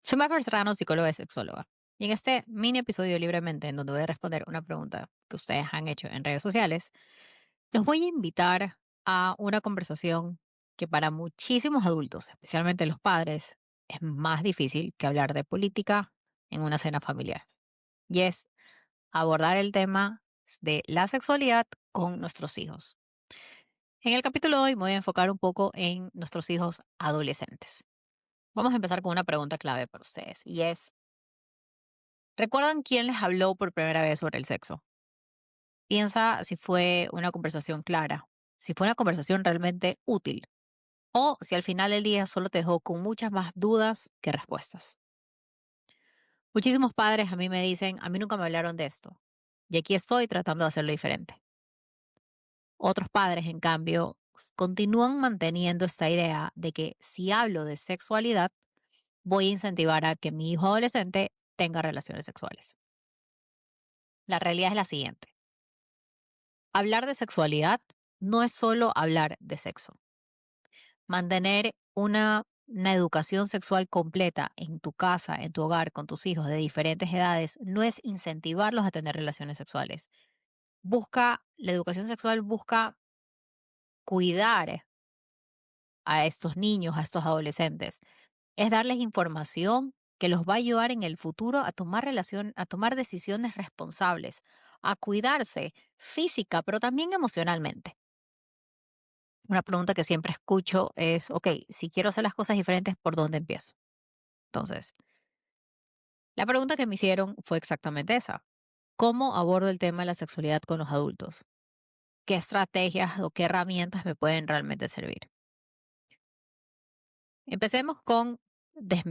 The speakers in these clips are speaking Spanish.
Soy Mar Serrano, psicóloga y sexóloga. Y en este mini episodio libremente, en donde voy a responder una pregunta que ustedes han hecho en redes sociales, los voy a invitar a una conversación que para muchísimos adultos, especialmente los padres, es más difícil que hablar de política en una cena familiar. Y es abordar el tema de la sexualidad con nuestros hijos. En el capítulo de hoy me voy a enfocar un poco en nuestros hijos adolescentes. Vamos a empezar con una pregunta clave para ustedes y es, ¿recuerdan quién les habló por primera vez sobre el sexo? Piensa si fue una conversación clara, si fue una conversación realmente útil o si al final del día solo te dejó con muchas más dudas que respuestas. Muchísimos padres a mí me dicen, a mí nunca me hablaron de esto y aquí estoy tratando de hacerlo diferente. Otros padres, en cambio, continúan manteniendo esta idea de que si hablo de sexualidad, voy a incentivar a que mi hijo adolescente tenga relaciones sexuales. La realidad es la siguiente. Hablar de sexualidad no es solo hablar de sexo. Mantener una educación sexual completa en tu casa, en tu hogar, con tus hijos de diferentes edades, no es incentivarlos a tener relaciones sexuales. La educación sexual busca cuidar a estos niños, a estos adolescentes. Es darles información que los va a ayudar en el futuro a tomar decisiones responsables, a cuidarse física, pero también emocionalmente. Una pregunta que siempre escucho es, ok, si quiero hacer las cosas diferentes, ¿por dónde empiezo? Entonces, la pregunta que me hicieron fue exactamente esa. ¿Cómo abordo el tema de la sexualidad con los adultos? ¿Qué estrategias o qué herramientas me pueden realmente servir? Empecemos con des-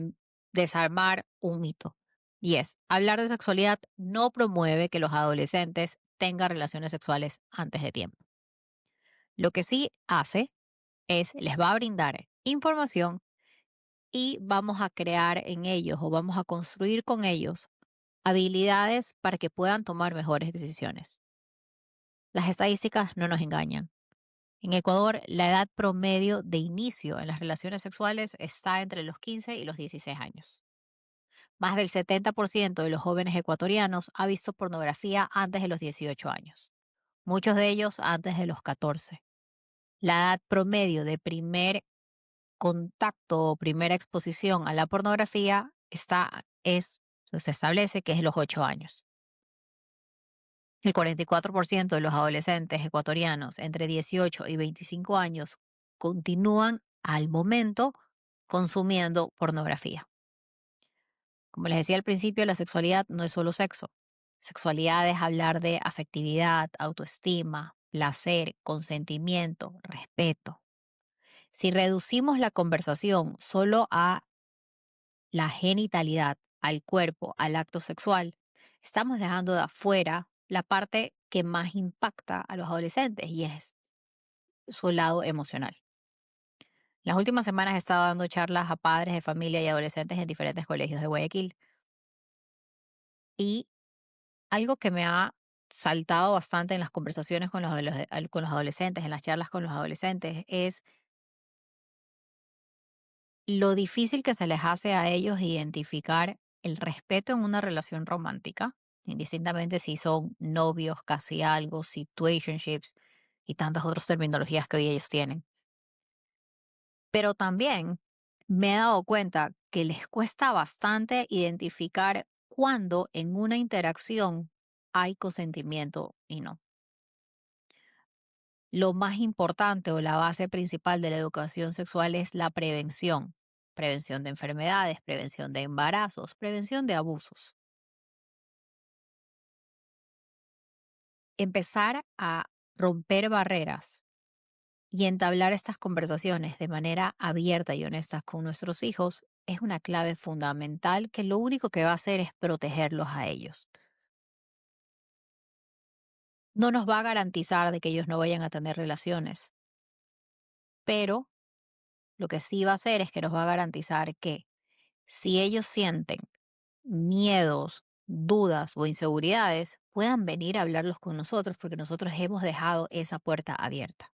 desarmar un mito. Y es, hablar de sexualidad no promueve que los adolescentes tengan relaciones sexuales antes de tiempo. Lo que sí hace es, les va a brindar información y vamos a crear en ellos o vamos a construir con ellos habilidades para que puedan tomar mejores decisiones. Las estadísticas no nos engañan. En Ecuador, la edad promedio de inicio en las relaciones sexuales está entre los 15 y los 16 años. Más del 70% de los jóvenes ecuatorianos ha visto pornografía antes de los 18 años, muchos de ellos antes de los 14. La edad promedio de primer contacto o primera exposición a la pornografía se establece que es los 8 años. El 44% de los adolescentes ecuatorianos entre 18 y 25 años continúan al momento consumiendo pornografía. Como les decía al principio, la sexualidad no es solo sexo. Sexualidad es hablar de afectividad, autoestima, placer, consentimiento, respeto. Si reducimos la conversación solo a la genitalidad, al cuerpo, al acto sexual, estamos dejando de afuera la parte que más impacta a los adolescentes y es su lado emocional. Las últimas semanas he estado dando charlas a padres de familia y adolescentes en diferentes colegios de Guayaquil y algo que me ha saltado bastante en las conversaciones con los adolescentes, en las charlas con los adolescentes, es lo difícil que se les hace a ellos identificar el respeto en una relación romántica, indistintamente si son novios, casi algo, situationships y tantas otras terminologías que hoy ellos tienen. Pero también me he dado cuenta que les cuesta bastante identificar cuándo en una interacción hay consentimiento y no. Lo más importante o la base principal de la educación sexual es la prevención. Prevención de enfermedades, prevención de embarazos, prevención de abusos. Empezar a romper barreras y entablar estas conversaciones de manera abierta y honesta con nuestros hijos es una clave fundamental que lo único que va a hacer es protegerlos a ellos. No nos va a garantizar de que ellos no vayan a tener relaciones, pero lo que sí va a hacer es que nos va a garantizar que si ellos sienten miedos, dudas o inseguridades, puedan venir a hablarlos con nosotros porque nosotros hemos dejado esa puerta abierta.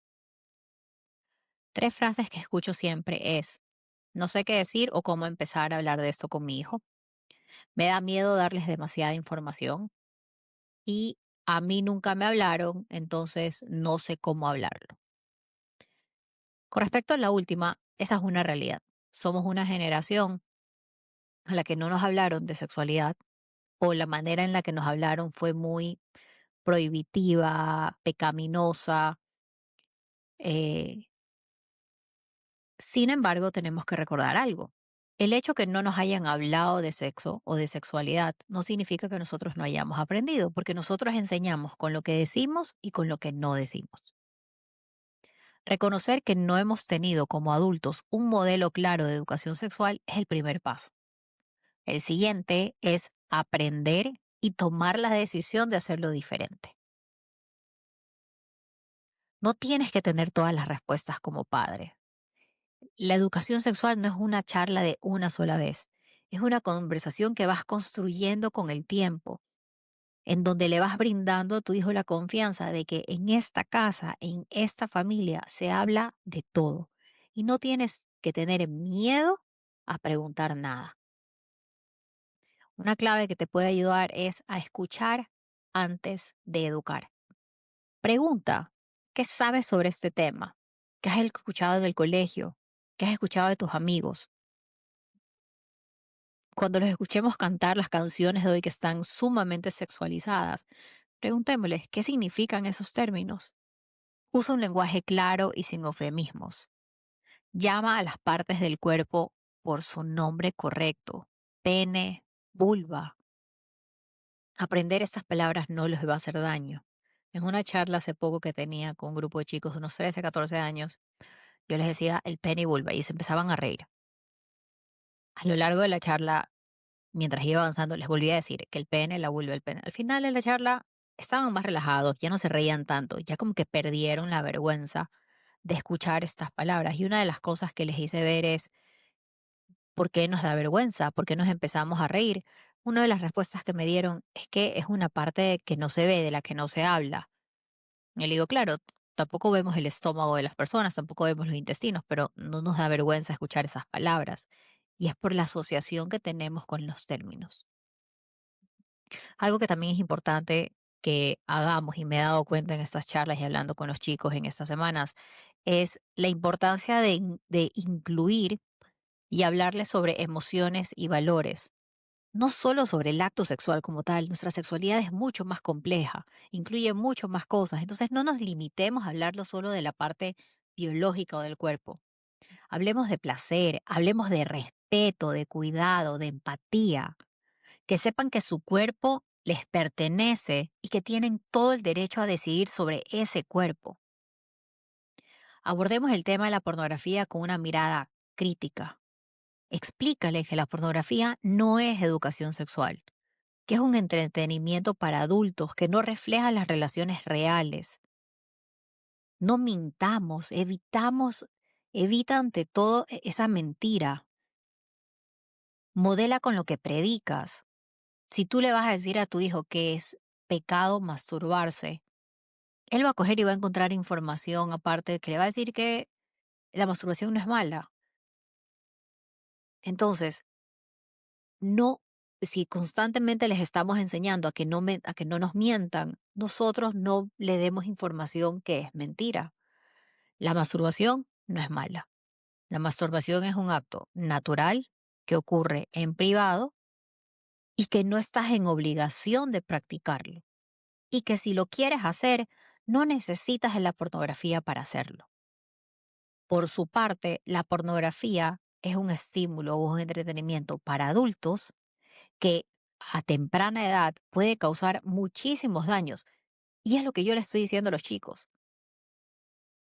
Tres frases que escucho siempre es, No sé qué decir o cómo empezar a hablar de esto con mi hijo. Me da miedo darles demasiada información y a mí nunca me hablaron, entonces no sé cómo hablarlo. Con respecto a la última, esa es una realidad. Somos una generación a la que no nos hablaron de sexualidad o la manera en la que nos hablaron fue muy prohibitiva, pecaminosa. eh, Sin embargo, tenemos que recordar algo. El hecho que no nos hayan hablado de sexo o de sexualidad no significa que nosotros no hayamos aprendido, porque nosotros enseñamos con lo que decimos y con lo que no decimos. Reconocer que no hemos tenido como adultos un modelo claro de educación sexual es el primer paso. El siguiente es aprender y tomar la decisión de hacerlo diferente. No tienes que tener todas las respuestas como padre. La educación sexual no es una charla de una sola vez, es una conversación que vas construyendo con el tiempo, en donde le vas brindando a tu hijo la confianza de que en esta casa, en esta familia, se habla de todo y no tienes que tener miedo a preguntar nada. Una clave que te puede ayudar es a escuchar antes de educar. Pregunta, ¿qué sabes sobre este tema? ¿Qué has escuchado en el colegio? ¿Qué has escuchado de tus amigos? Cuando los escuchemos cantar las canciones de hoy que están sumamente sexualizadas, preguntémosles qué significan esos términos. Usa un lenguaje claro y sin eufemismos. Llama a las partes del cuerpo por su nombre correcto. Pene, vulva. Aprender estas palabras no les va a hacer daño. En una charla hace poco que tenía con un grupo de chicos de unos 13, 14 años, yo les decía el pene y vulva y se empezaban a reír. A lo largo de la charla, mientras iba avanzando, les volví a decir que el pene, la vulva, el pene. Al final de la charla estaban más relajados, ya no se reían tanto, ya como que perdieron la vergüenza de escuchar estas palabras. Y una de las cosas que les hice ver es por qué nos da vergüenza, por qué nos empezamos a reír. Una de las respuestas que me dieron es que es una parte que no se ve, de la que no se habla. Y le digo, claro, tampoco vemos el estómago de las personas, tampoco vemos los intestinos, pero no nos da vergüenza escuchar esas palabras. Y es por la asociación que tenemos con los términos. Algo que también es importante que hagamos, y me he dado cuenta en estas charlas y hablando con los chicos en estas semanas, es la importancia de incluir y hablarles sobre emociones y valores. No solo sobre el acto sexual como tal, nuestra sexualidad es mucho más compleja, incluye mucho más cosas. Entonces no nos limitemos a hablarlo solo de la parte biológica o del cuerpo. Hablemos de placer, hablemos de respeto, de cuidado, de empatía, que sepan que su cuerpo les pertenece y que tienen todo el derecho a decidir sobre ese cuerpo. Abordemos el tema de la pornografía con una mirada crítica. Explícale que la pornografía no es educación sexual, que es un entretenimiento para adultos que no refleja las relaciones reales. No mintamos, evita ante todo esa mentira. Modela con lo que predicas. Si tú le vas a decir a tu hijo que es pecado masturbarse, él va a coger y va a encontrar información aparte que le va a decir que la masturbación no es mala. Entonces, no, si constantemente les estamos enseñando a que no nos mientan, nosotros no le demos información que es mentira. La masturbación no es mala. La masturbación es un acto natural que ocurre en privado y que no estás en obligación de practicarlo. Y que si lo quieres hacer, no necesitas de la pornografía para hacerlo. Por su parte, la pornografía es un estímulo o un entretenimiento para adultos que a temprana edad puede causar muchísimos daños. Y es lo que yo le estoy diciendo a los chicos.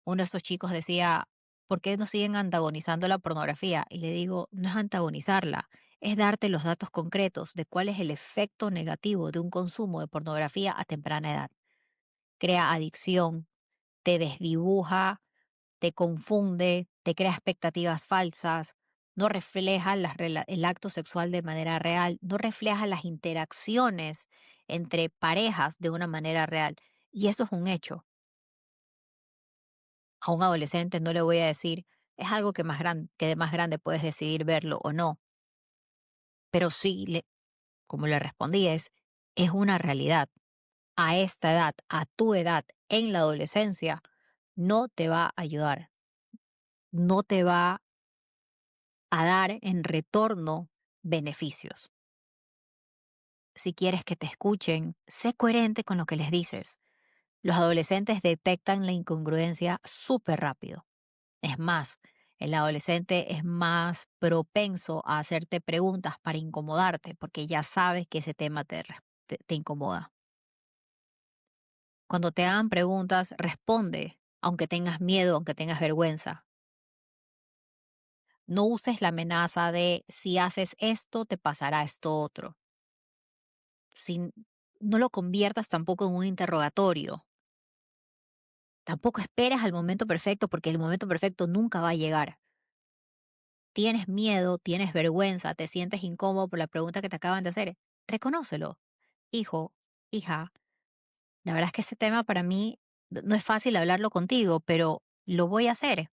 Uno de estos chicos decía, ¿por qué no siguen antagonizando la pornografía? Y le digo, no es antagonizarla, es darte los datos concretos de cuál es el efecto negativo de un consumo de pornografía a temprana edad. Crea adicción, te desdibuja, te confunde, te crea expectativas falsas, no refleja el acto sexual de manera real, no refleja las interacciones entre parejas de una manera real. Y eso es un hecho. A un adolescente no le voy a decir, es algo que de más grande puedes decidir verlo o no, pero sí, como le respondí, es una realidad. A esta edad, a tu edad, en la adolescencia, no te va a ayudar, no te va a dar en retorno beneficios. Si quieres que te escuchen, sé coherente con lo que les dices. Los adolescentes detectan la incongruencia súper rápido. Es más, el adolescente es más propenso a hacerte preguntas para incomodarte porque ya sabes que ese tema te incomoda. Cuando te hagan preguntas, responde, aunque tengas miedo, aunque tengas vergüenza. No uses la amenaza de si haces esto, te pasará esto otro. Sin, no lo conviertas tampoco en un interrogatorio. Tampoco esperes al momento perfecto porque el momento perfecto nunca va a llegar. Tienes miedo, tienes vergüenza, te sientes incómodo por la pregunta que te acaban de hacer. Reconócelo. Hijo, hija, la verdad es que este tema para mí no es fácil hablarlo contigo, pero lo voy a hacer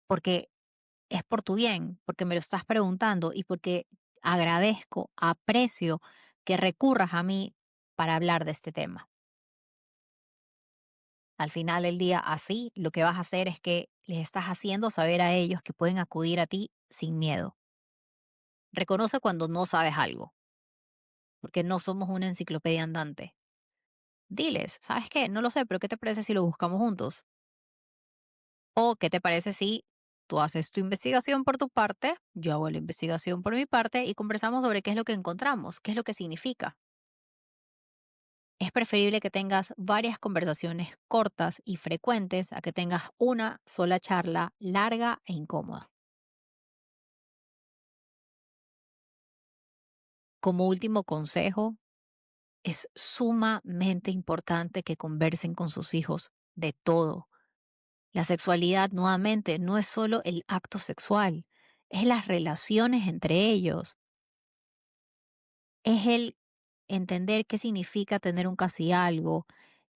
porque es por tu bien, porque me lo estás preguntando y porque agradezco, aprecio que recurras a mí para hablar de este tema. Al final del día, así lo que vas a hacer es que les estás haciendo saber a ellos que pueden acudir a ti sin miedo. Reconoce cuando no sabes algo, porque no somos una enciclopedia andante. Diles, ¿sabes qué? No lo sé, pero ¿qué te parece si lo buscamos juntos? ¿O qué te parece si tú haces tu investigación por tu parte, yo hago la investigación por mi parte y conversamos sobre qué es lo que encontramos, qué es lo que significa? Es preferible que tengas varias conversaciones cortas y frecuentes a que tengas una sola charla larga e incómoda. Como último consejo, es sumamente importante que conversen con sus hijos de todo. La sexualidad, nuevamente, no es solo el acto sexual, es las relaciones entre ellos, es el entender qué significa tener un casi algo,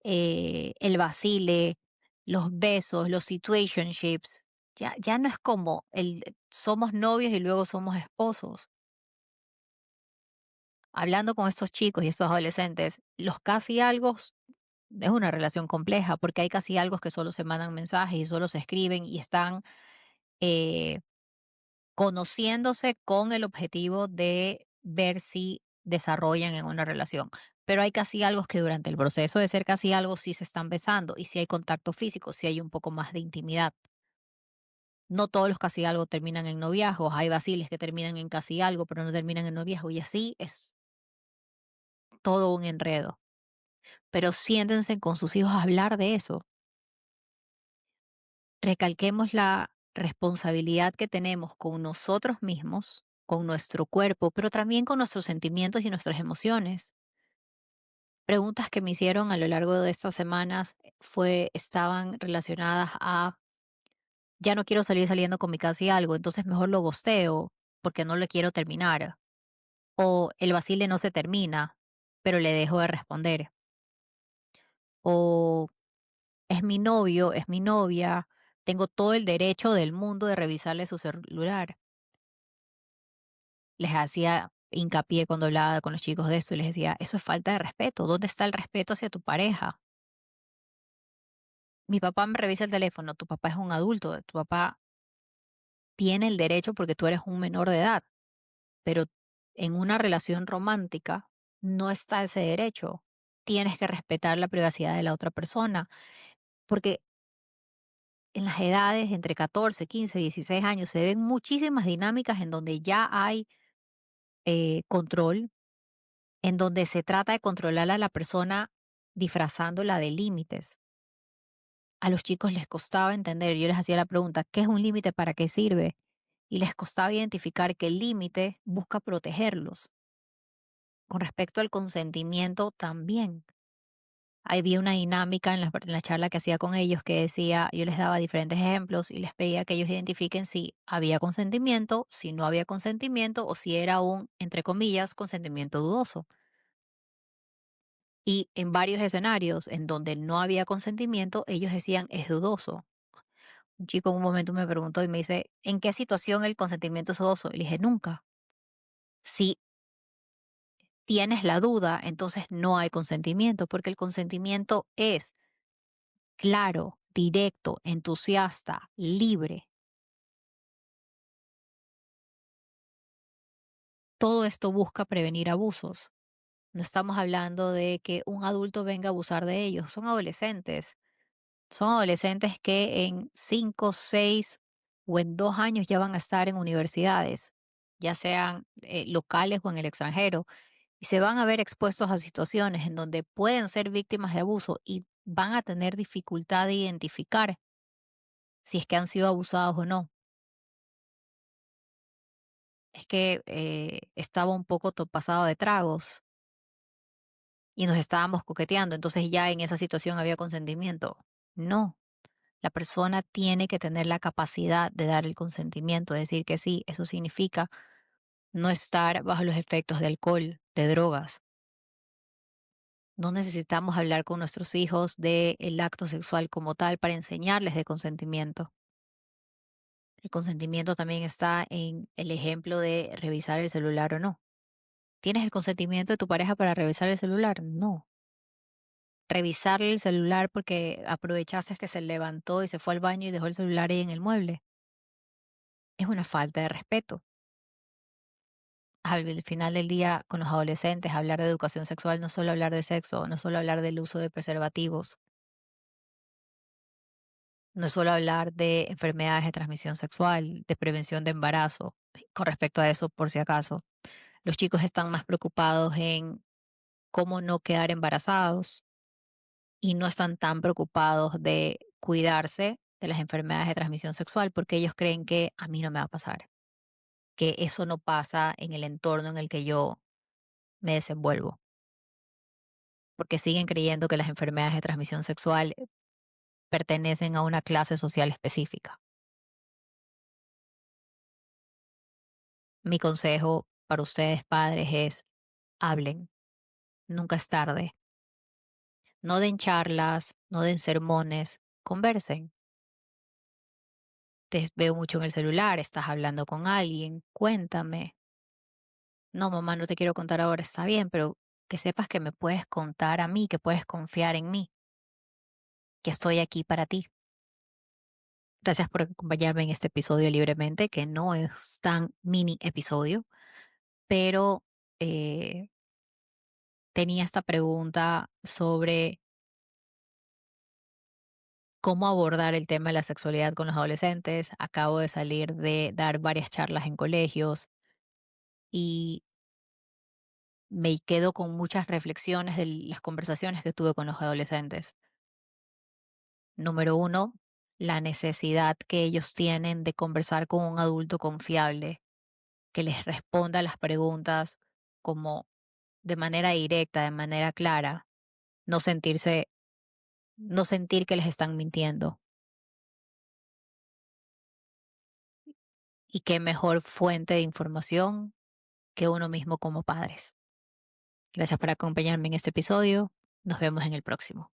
el vacile, los besos, los situationships. Ya no es como el somos novios y luego somos esposos. Hablando con estos chicos y estos adolescentes, los casi algo es una relación compleja porque hay casi algo que solo se mandan mensajes y solo se escriben y están eh, conociéndose con el objetivo de ver si desarrollan en una relación. Pero hay casi algo que durante el proceso de ser casi algo sí se están besando y si hay contacto físico, si hay un poco más de intimidad. No todos los casi algo terminan en noviazgos, hay vaciles que terminan en casi algo, pero no terminan en noviazgo y así es todo un enredo. Pero siéntense con sus hijos a hablar de eso. Recalquemos la responsabilidad que tenemos con nosotros mismos, con nuestro cuerpo, pero también con nuestros sentimientos y nuestras emociones. Preguntas que me hicieron a lo largo de estas semanas estaban relacionadas a ya no quiero salir saliendo con mi casi algo, entonces mejor lo gosteo porque no le quiero terminar. O el vacile no se termina, pero le dejo de responder. O es mi novio, es mi novia, tengo todo el derecho del mundo de revisarle su celular. Les hacía hincapié cuando hablaba con los chicos de esto y les decía, eso es falta de respeto. ¿Dónde está el respeto hacia tu pareja? Mi papá me revisa el teléfono, tu papá es un adulto, tu papá tiene el derecho porque tú eres un menor de edad, pero en una relación romántica no está ese derecho. Tienes que respetar la privacidad de la otra persona, porque en las edades entre 14, 15, 16 años se ven muchísimas dinámicas en donde ya hay control, en donde se trata de controlar a la persona disfrazándola de límites. A los chicos les costaba entender, yo les hacía la pregunta, ¿qué es un límite? ¿Para qué sirve? Y les costaba identificar que el límite busca protegerlos. Con respecto al consentimiento también. Había una dinámica en la charla que hacía con ellos que decía, yo les daba diferentes ejemplos y les pedía que ellos identifiquen si había consentimiento, si no había consentimiento o si era un, entre comillas, consentimiento dudoso. Y en varios escenarios en donde no había consentimiento, ellos decían es dudoso. Un chico en un momento me preguntó y me dice, ¿en qué situación el consentimiento es dudoso? Y le dije, nunca. Si tienes la duda, entonces no hay consentimiento, porque el consentimiento es claro, directo, entusiasta, libre. Todo esto busca prevenir abusos. No estamos hablando de que un adulto venga a abusar de ellos. Son adolescentes. Son adolescentes que en 5, 6 o en 2 años ya van a estar en universidades, ya sean locales o en el extranjero, y se van a ver expuestos a situaciones en donde pueden ser víctimas de abuso y van a tener dificultad de identificar si es que han sido abusados o no. Es que estaba un poco pasado de tragos y nos estábamos coqueteando, entonces ya en esa situación había consentimiento. No, la persona tiene que tener la capacidad de dar el consentimiento, de decir que sí. Eso significa no estar bajo los efectos de alcohol, de drogas. No necesitamos hablar con nuestros hijos del acto sexual como tal para enseñarles de consentimiento. El consentimiento también está en el ejemplo de revisar el celular o no. ¿Tienes el consentimiento de tu pareja para revisar el celular? No. Revisarle el celular porque aprovechaste que se levantó y se fue al baño y dejó el celular ahí en el mueble. Es una falta de respeto. Al final del día, con los adolescentes, hablar de educación sexual no es solo hablar de sexo, no es solo hablar del uso de preservativos, no es solo hablar de enfermedades de transmisión sexual, de prevención de embarazo. Con respecto a eso, por si acaso, los chicos están más preocupados en cómo no quedar embarazados y no están tan preocupados de cuidarse de las enfermedades de transmisión sexual porque ellos creen que a mí no me va a pasar, que eso no pasa en el entorno en el que yo me desenvuelvo, porque siguen creyendo que las enfermedades de transmisión sexual pertenecen a una clase social específica. Mi consejo para ustedes padres es hablen, nunca es tarde. No den charlas, no den sermones, conversen. Te veo mucho en el celular, estás hablando con alguien, cuéntame. No, mamá, no te quiero contar ahora, está bien, pero que sepas que me puedes contar a mí, que puedes confiar en mí, que estoy aquí para ti. Gracias por acompañarme en este episodio libremente, que no es tan mini episodio, pero eh, tenía esta pregunta sobre cómo abordar el tema de la sexualidad con los adolescentes. Acabo de salir de dar varias charlas en colegios y me quedo con muchas reflexiones de las conversaciones que tuve con los adolescentes. Número uno, la necesidad que ellos tienen de conversar con un adulto confiable, que les responda a las preguntas como de manera directa, de manera clara, no sentirse, no sentir que les están mintiendo. Y qué mejor fuente de información que uno mismo como padres. Gracias por acompañarme en este episodio. Nos vemos en el próximo.